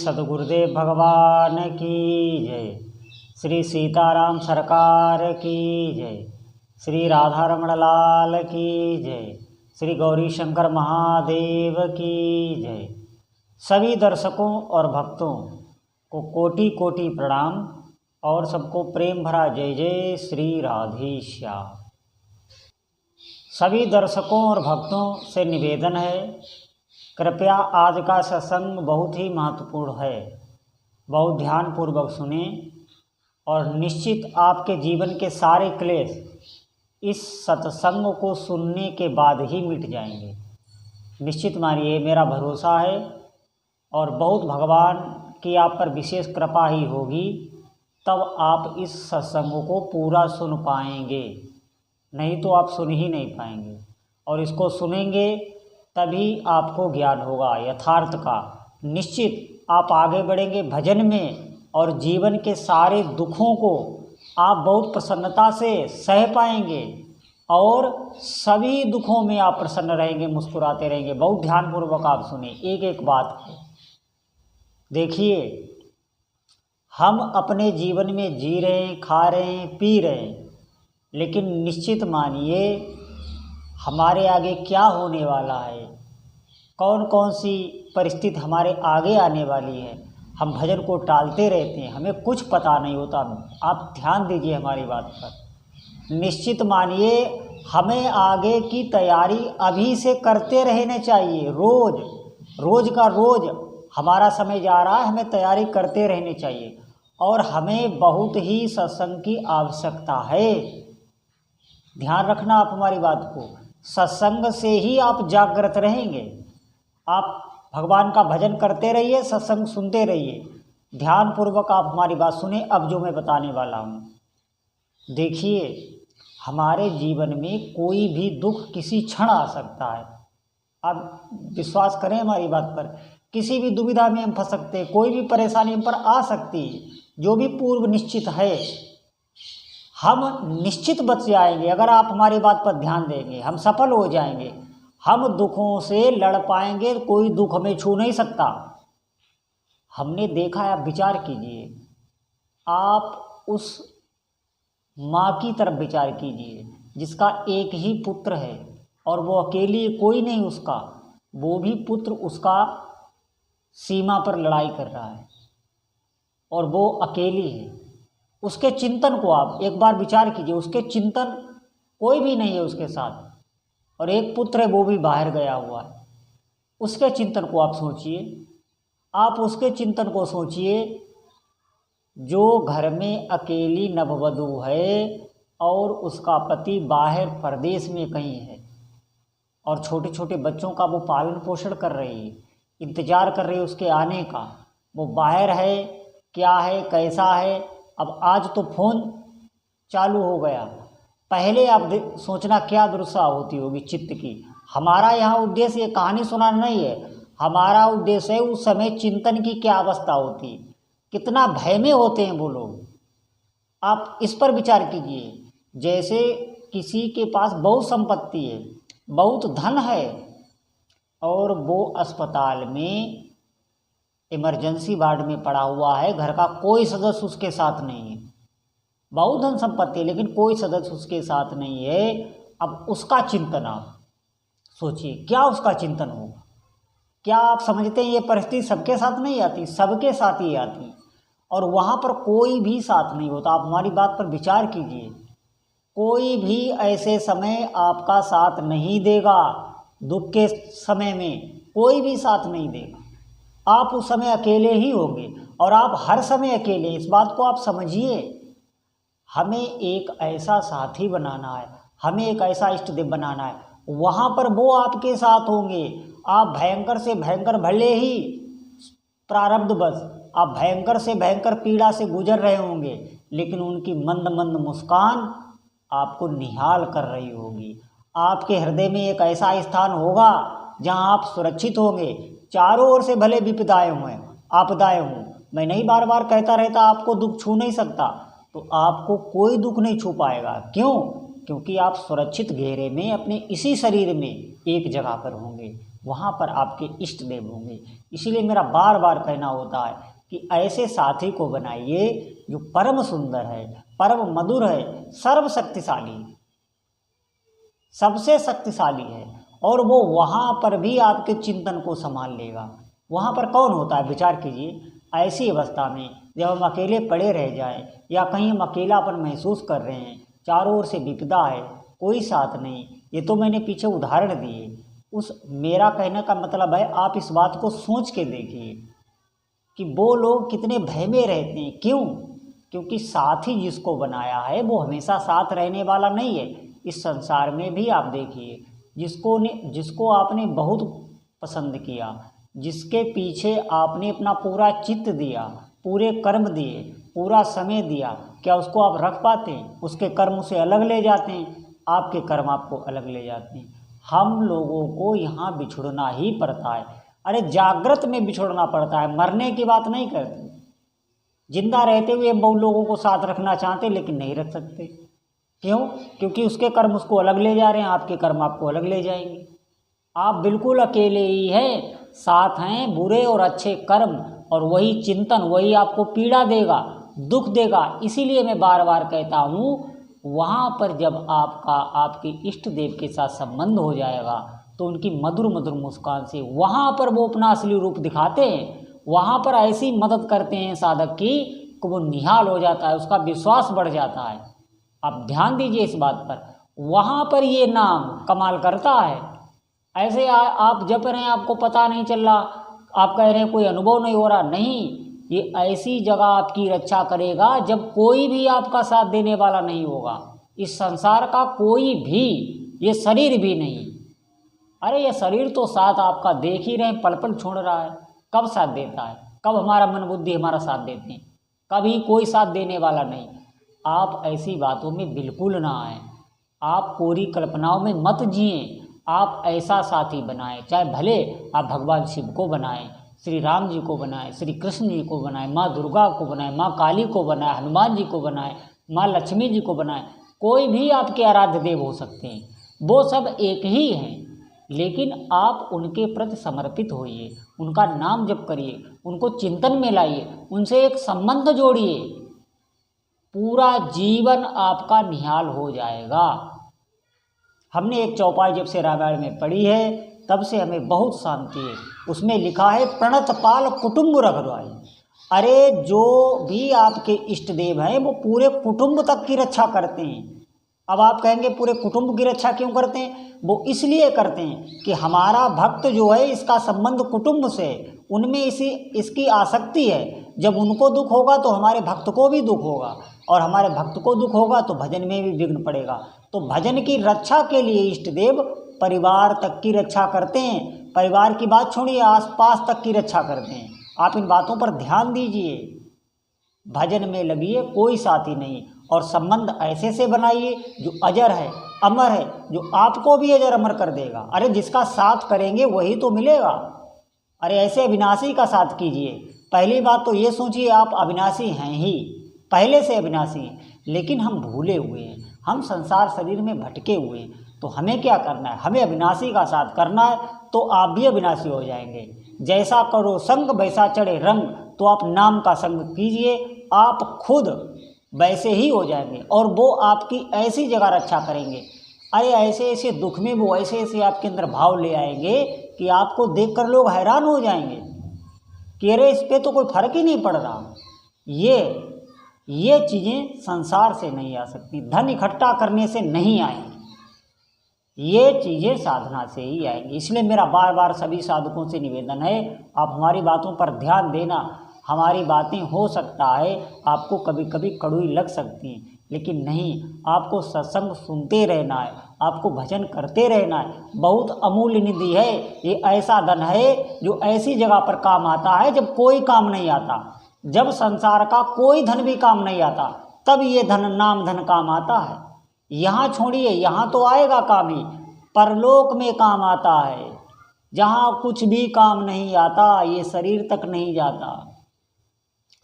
सद्गुरुदेव भगवान की जय। श्री सीताराम सरकार की जय। श्री राधा रमण लाल की जय। श्री गौरी शंकर महादेव की जय। सभी दर्शकों और भक्तों को कोटि कोटि प्रणाम और सबको प्रेम भरा जय जय श्री राधे श्याम। सभी दर्शकों और भक्तों से निवेदन है, कृपया आज का सत्संग बहुत ही महत्वपूर्ण है, बहुत ध्यानपूर्वक सुने और निश्चित आपके जीवन के सारे क्लेश इस सत्संग को सुनने के बाद ही मिट जाएंगे। निश्चित मानिए, मेरा भरोसा है और बहुत भगवान की आप पर विशेष कृपा ही होगी, तब आप इस सत्संग को पूरा सुन पाएंगे, नहीं तो आप सुन ही नहीं पाएंगे। और इसको सुनेंगे तभी आपको ज्ञान होगा यथार्थ का। निश्चित आप आगे बढ़ेंगे भजन में और जीवन के सारे दुखों को आप बहुत प्रसन्नता से सह पाएंगे और सभी दुखों में आप प्रसन्न रहेंगे, मुस्कुराते रहेंगे। बहुत ध्यानपूर्वक आप सुने एक एक बात को। देखिए, हम अपने जीवन में जी रहे हैं, खा रहे हैं, पी रहे हैं, लेकिन निश्चित मानिए हमारे आगे क्या होने वाला है, कौन कौन सी परिस्थिति हमारे आगे आने वाली है। हम भजन को टालते रहते हैं, हमें कुछ पता नहीं होता। आप ध्यान दीजिए हमारी बात पर। निश्चित मानिए हमें आगे की तैयारी अभी से करते रहने चाहिए। रोज का रोज हमारा समय जा रहा है, हमें तैयारी करते रहने चाहिए और हमें बहुत ही सत्संग की आवश्यकता है। ध्यान रखना आप हमारी बात को। सत्संग से ही आप जागृत रहेंगे। आप भगवान का भजन करते रहिए, सत्संग सुनते रहिए। ध्यानपूर्वक आप हमारी बात सुने। अब जो मैं बताने वाला हूँ, देखिए, हमारे जीवन में कोई भी दुख किसी क्षण आ सकता है। आप विश्वास करें हमारी बात पर। किसी भी दुविधा में हम फंस सकते हैं, कोई भी परेशानी हम पर आ सकती है। जो भी पूर्व निश्चित है, हम निश्चित बच जाएंगे अगर आप हमारी बात पर ध्यान देंगे। हम सफल हो जाएंगे, हम दुखों से लड़ पाएंगे, कोई दुख हमें छू नहीं सकता। हमने देखा है, आप विचार कीजिए, आप उस माँ की तरफ विचार कीजिए जिसका एक ही पुत्र है और वो अकेली, कोई नहीं उसका, वो भी पुत्र उसका सीमा पर लड़ाई कर रहा है और वो अकेली है। उसके चिंतन को आप एक बार विचार कीजिए। उसके चिंतन कोई भी नहीं है उसके साथ, और एक पुत्र है वो भी बाहर गया हुआ है। उसके चिंतन को आप सोचिए। आप उसके चिंतन को सोचिए जो घर में अकेली नववधू है और उसका पति बाहर प्रदेश में कहीं है और छोटे छोटे बच्चों का वो पालन पोषण कर रही है, इंतज़ार कर रही है उसके आने का। वो बाहर है, क्या है, कैसा है। अब आज तो फ़ोन चालू हो गया, पहले आप सोचना क्या दुर्दशा होती होगी चित्त की। हमारा यहाँ उद्देश्य ये कहानी सुनाना नहीं है, हमारा उद्देश्य है उस समय चिंतन की क्या अवस्था होती, कितना भय में होते हैं वो लोग। आप इस पर विचार कीजिए। जैसे किसी के पास बहुत संपत्ति है, बहुत धन है और वो अस्पताल में इमरजेंसी वार्ड में पड़ा हुआ है, घर का कोई सदस्य उसके साथ नहीं है, बहुत धन संपत्ति है लेकिन कोई सदस्य उसके साथ नहीं है। अब उसका चिंतन आप सोचिए, क्या उसका चिंतन होगा। क्या आप समझते हैं ये परिस्थिति सबके साथ नहीं आती? सबके साथ ही आती, और वहाँ पर कोई भी साथ नहीं होता। आप हमारी बात पर विचार कीजिए। कोई भी ऐसे समय आपका साथ नहीं देगा, दुख के समय में कोई भी साथ नहीं देगा। आप उस समय अकेले ही होंगे और आप हर समय अकेले। इस बात को आप समझिए। हमें एक ऐसा साथी बनाना है, हमें एक ऐसा इष्ट देव बनाना है, वहाँ पर वो आपके साथ होंगे। आप भयंकर से भयंकर, भले ही प्रारब्धवश आप भयंकर से भयंकर पीड़ा से गुजर रहे होंगे, लेकिन उनकी मंद मंद मुस्कान आपको निहाल कर रही होगी। आपके हृदय में एक ऐसा स्थान होगा जहाँ आप सुरक्षित होंगे। चारों ओर से भले विपदाएं हों, आपदाएं हों, मैं नहीं बार बार कहता रहता आपको दुख छू नहीं सकता, तो आपको कोई दुख नहीं छू पाएगा। क्यों? क्योंकि आप सुरक्षित घेरे में अपने इसी शरीर में एक जगह पर होंगे। वहाँ पर आपके इष्ट देव होंगे। इसीलिए मेरा बार बार कहना होता है कि ऐसे साथी को बनाइए जो परम सुंदर है, परम मधुर है, सर्वशक्तिशाली, सबसे शक्तिशाली है, और वो वहाँ पर भी आपके चिंतन को संभाल लेगा। वहाँ पर कौन होता है, विचार कीजिए। ऐसी अवस्था में जब हम अकेले पड़े रह जाएं या कहीं हम अकेलापन महसूस कर रहे हैं, चारों ओर से विपदा है, कोई साथ नहीं, ये तो मैंने पीछे उदाहरण दिए। मेरा कहने का मतलब है आप इस बात को सोच के देखिए कि वो लोग कितने भय में रहते हैं। क्यों? क्योंकि साथी जिसको बनाया है वो हमेशा साथ रहने वाला नहीं है। इस संसार में भी आप देखिए, जिसको आपने बहुत पसंद किया, जिसके पीछे आपने अपना पूरा चित्त दिया, पूरे कर्म दिए, पूरा समय दिया, क्या उसको आप रख पाते हैं? उसके कर्म उसे अलग ले जाते हैं, आपके कर्म आपको अलग ले जाते हैं। हम लोगों को यहाँ बिछुड़ना ही पड़ता है। अरे जागृत में बिछुड़ना पड़ता है, मरने की बात नहीं करते। जिंदा रहते हुए हम बहुत लोगों को साथ रखना चाहते लेकिन नहीं रख सकते। क्यों? क्योंकि उसके कर्म उसको अलग ले जा रहे हैं, आपके कर्म आपको अलग ले जाएंगे। आप बिल्कुल अकेले ही हैं, साथ हैं बुरे और अच्छे कर्म, और वही चिंतन, वही आपको पीड़ा देगा, दुख देगा। इसीलिए मैं बार बार कहता हूँ, वहाँ पर जब आपके इष्ट देव के साथ संबंध हो जाएगा तो उनकी मधुर मधुर मुस्कान से वहाँ पर वो अपना असली रूप दिखाते हैं। वहाँ पर ऐसी मदद करते हैं साधक की कि वो निहाल हो जाता है, उसका विश्वास बढ़ जाता है। आप ध्यान दीजिए इस बात पर। वहाँ पर ये नाम कमाल करता है। ऐसे आप जप रहे हैं, आपको पता नहीं चल रहा, आप कह रहे हैं कोई अनुभव नहीं हो रहा, नहीं, ये ऐसी जगह आपकी रक्षा करेगा जब कोई भी आपका साथ देने वाला नहीं होगा। इस संसार का कोई भी, ये शरीर भी नहीं। अरे ये शरीर तो साथ आपका देख ही रहे हैं, पल पल छोड़ रहा है, कब साथ देता है? कब हमारा मन बुद्धि हमारा साथ देते हैं? कभी कोई साथ देने वाला नहीं। आप ऐसी बातों में बिल्कुल ना आए, आप पूरी कल्पनाओं में मत जिए। आप ऐसा साथी बनाएं, चाहे भले आप भगवान शिव को बनाएं, श्री राम जी को बनाएं, श्री कृष्ण जी को बनाएं, माँ दुर्गा को बनाएं, माँ काली को बनाएं, हनुमान जी को बनाएं, माँ लक्ष्मी जी को बनाएं, कोई भी आपके आराध्य देव हो सकते हैं, वो सब एक ही हैं। लेकिन आप उनके प्रति समर्पित होइए, उनका नाम जप करिए, उनको चिंतन में लाइए, उनसे एक संबंध जोड़िए, पूरा जीवन आपका निहाल हो जाएगा। हमने एक चौपाई जब से रामायण में पढ़ी है तब से हमें बहुत शांति है। उसमें लिखा है प्रणत पाल कुटुंब रघुराई। अरे जो भी आपके इष्ट देव हैं वो पूरे कुटुंब तक की रक्षा करते हैं। अब आप कहेंगे पूरे कुटुंब की रक्षा क्यों करते हैं? वो इसलिए करते हैं कि हमारा भक्त जो है इसका संबंध कुटुंब से, उनमें इसकी आसक्ति है। जब उनको दुख होगा तो हमारे भक्त को भी दुख होगा, और हमारे भक्त को दुख होगा तो भजन में भी विघ्न पड़ेगा। तो भजन की रक्षा के लिए इष्ट देव परिवार तक की रक्षा करते हैं। परिवार की बात छोड़िए, आसपास तक की रक्षा करते हैं। आप इन बातों पर ध्यान दीजिए, भजन में लगिए, कोई साथी नहीं, और संबंध ऐसे से बनाइए जो अजर है, अमर है, जो आपको भी अजर अमर कर देगा। अरे जिसका साथ करेंगे वही तो मिलेगा। अरे ऐसे अविनाशी का साथ कीजिए। पहली बात तो ये सोचिए आप अविनाशी हैं ही, पहले से अविनाशी हैं, लेकिन हम भूले हुए हैं, हम संसार शरीर में भटके हुए हैं। तो हमें क्या करना है? हमें अविनाशी का साथ करना है, तो आप भी अविनाशी हो जाएंगे। जैसा करो संग वैसा चढ़े रंग, तो आप नाम का संग कीजिए, आप खुद वैसे ही हो जाएंगे, और वो आपकी ऐसी जगह रक्षा करेंगे। अरे ऐसे ऐसे दुख में वो ऐसे ऐसे आपके अंदर भाव ले आएंगे कि आपको देखकर लोग हैरान हो जाएंगे कि अरे इस पे तो कोई फर्क ही नहीं पड़ रहा। ये चीज़ें संसार से नहीं आ सकती, धन इकट्ठा करने से नहीं आएंगी, ये चीज़ें साधना से ही आएंगी। इसलिए मेरा बार बार सभी साधकों से निवेदन है, आप हमारी बातों पर ध्यान देना। हमारी बातें हो सकता है आपको कभी कभी कड़वी लग सकती हैं, लेकिन नहीं, आपको सत्संग सुनते रहना है, आपको भजन करते रहना है। बहुत अमूल्य निधि है, ये ऐसा धन है जो ऐसी जगह पर काम आता है जब कोई काम नहीं आता। जब संसार का कोई धन भी काम नहीं आता, तब ये धन, नाम धन काम आता है। यहाँ छोड़िए, यहाँ तो आएगा काम ही, परलोक में काम आता है, जहाँ कुछ भी काम नहीं आता, ये शरीर तक नहीं जाता,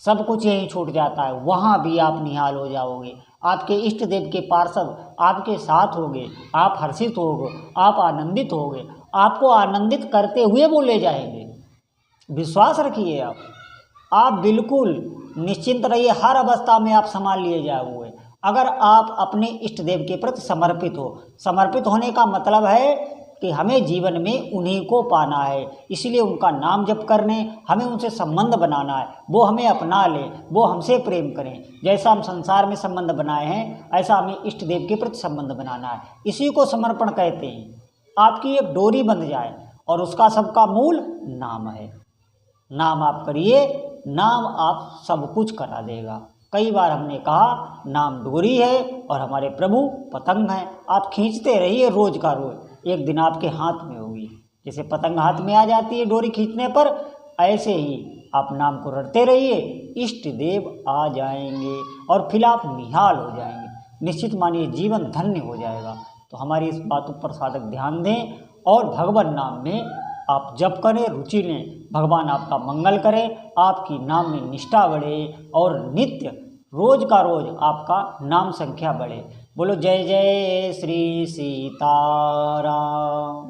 सब कुछ यहीं छूट जाता है। वहाँ भी आप निहाल हो जाओगे, आपके इष्ट देव के पार्षद आपके साथ होंगे, आप हर्षित होगे, आप आनंदित होगे, आपको आनंदित करते हुए वो ले जाएंगे। विश्वास रखिए आप बिल्कुल निश्चिंत रहिए, हर अवस्था में आप संभाल लिए जाए हुए। अगर आप अपने इष्ट देव के प्रति समर्पित हो, समर्पित होने का मतलब है कि हमें जीवन में उन्हीं को पाना है, इसलिए उनका नाम जप करने, हमें उनसे संबंध बनाना है, वो हमें अपना लें, वो हमसे प्रेम करें। जैसा हम संसार में संबंध बनाए हैं ऐसा हमें इष्ट देव के प्रति संबंध बनाना है। इसी को समर्पण कहते हैं। आपकी एक डोरी बंध जाए और उसका सबका मूल नाम है। नाम आप करिए, नाम आप सब कुछ करा देगा। कई बार हमने कहा नाम डोरी है और हमारे प्रभु पतंग हैं। आप खींचते रहिए रोज का रोज, एक दिन आपके हाथ में होगी। जैसे पतंग हाथ में आ जाती है डोरी खींचने पर, ऐसे ही आप नाम को रटते रहिए, इष्ट देव आ जाएंगे और फिर आप निहाल हो जाएंगे। निश्चित मानिए जीवन धन्य हो जाएगा। तो हमारी इस बातों पर साधक ध्यान दें और भगवान नाम में आप जप करें, रुचि लें। भगवान आपका मंगल करें, आपकी नाम में निष्ठा बढ़े और नित्य रोज का रोज आपका नाम संख्या बढ़े। बोलो जय जय श्री सीताराम।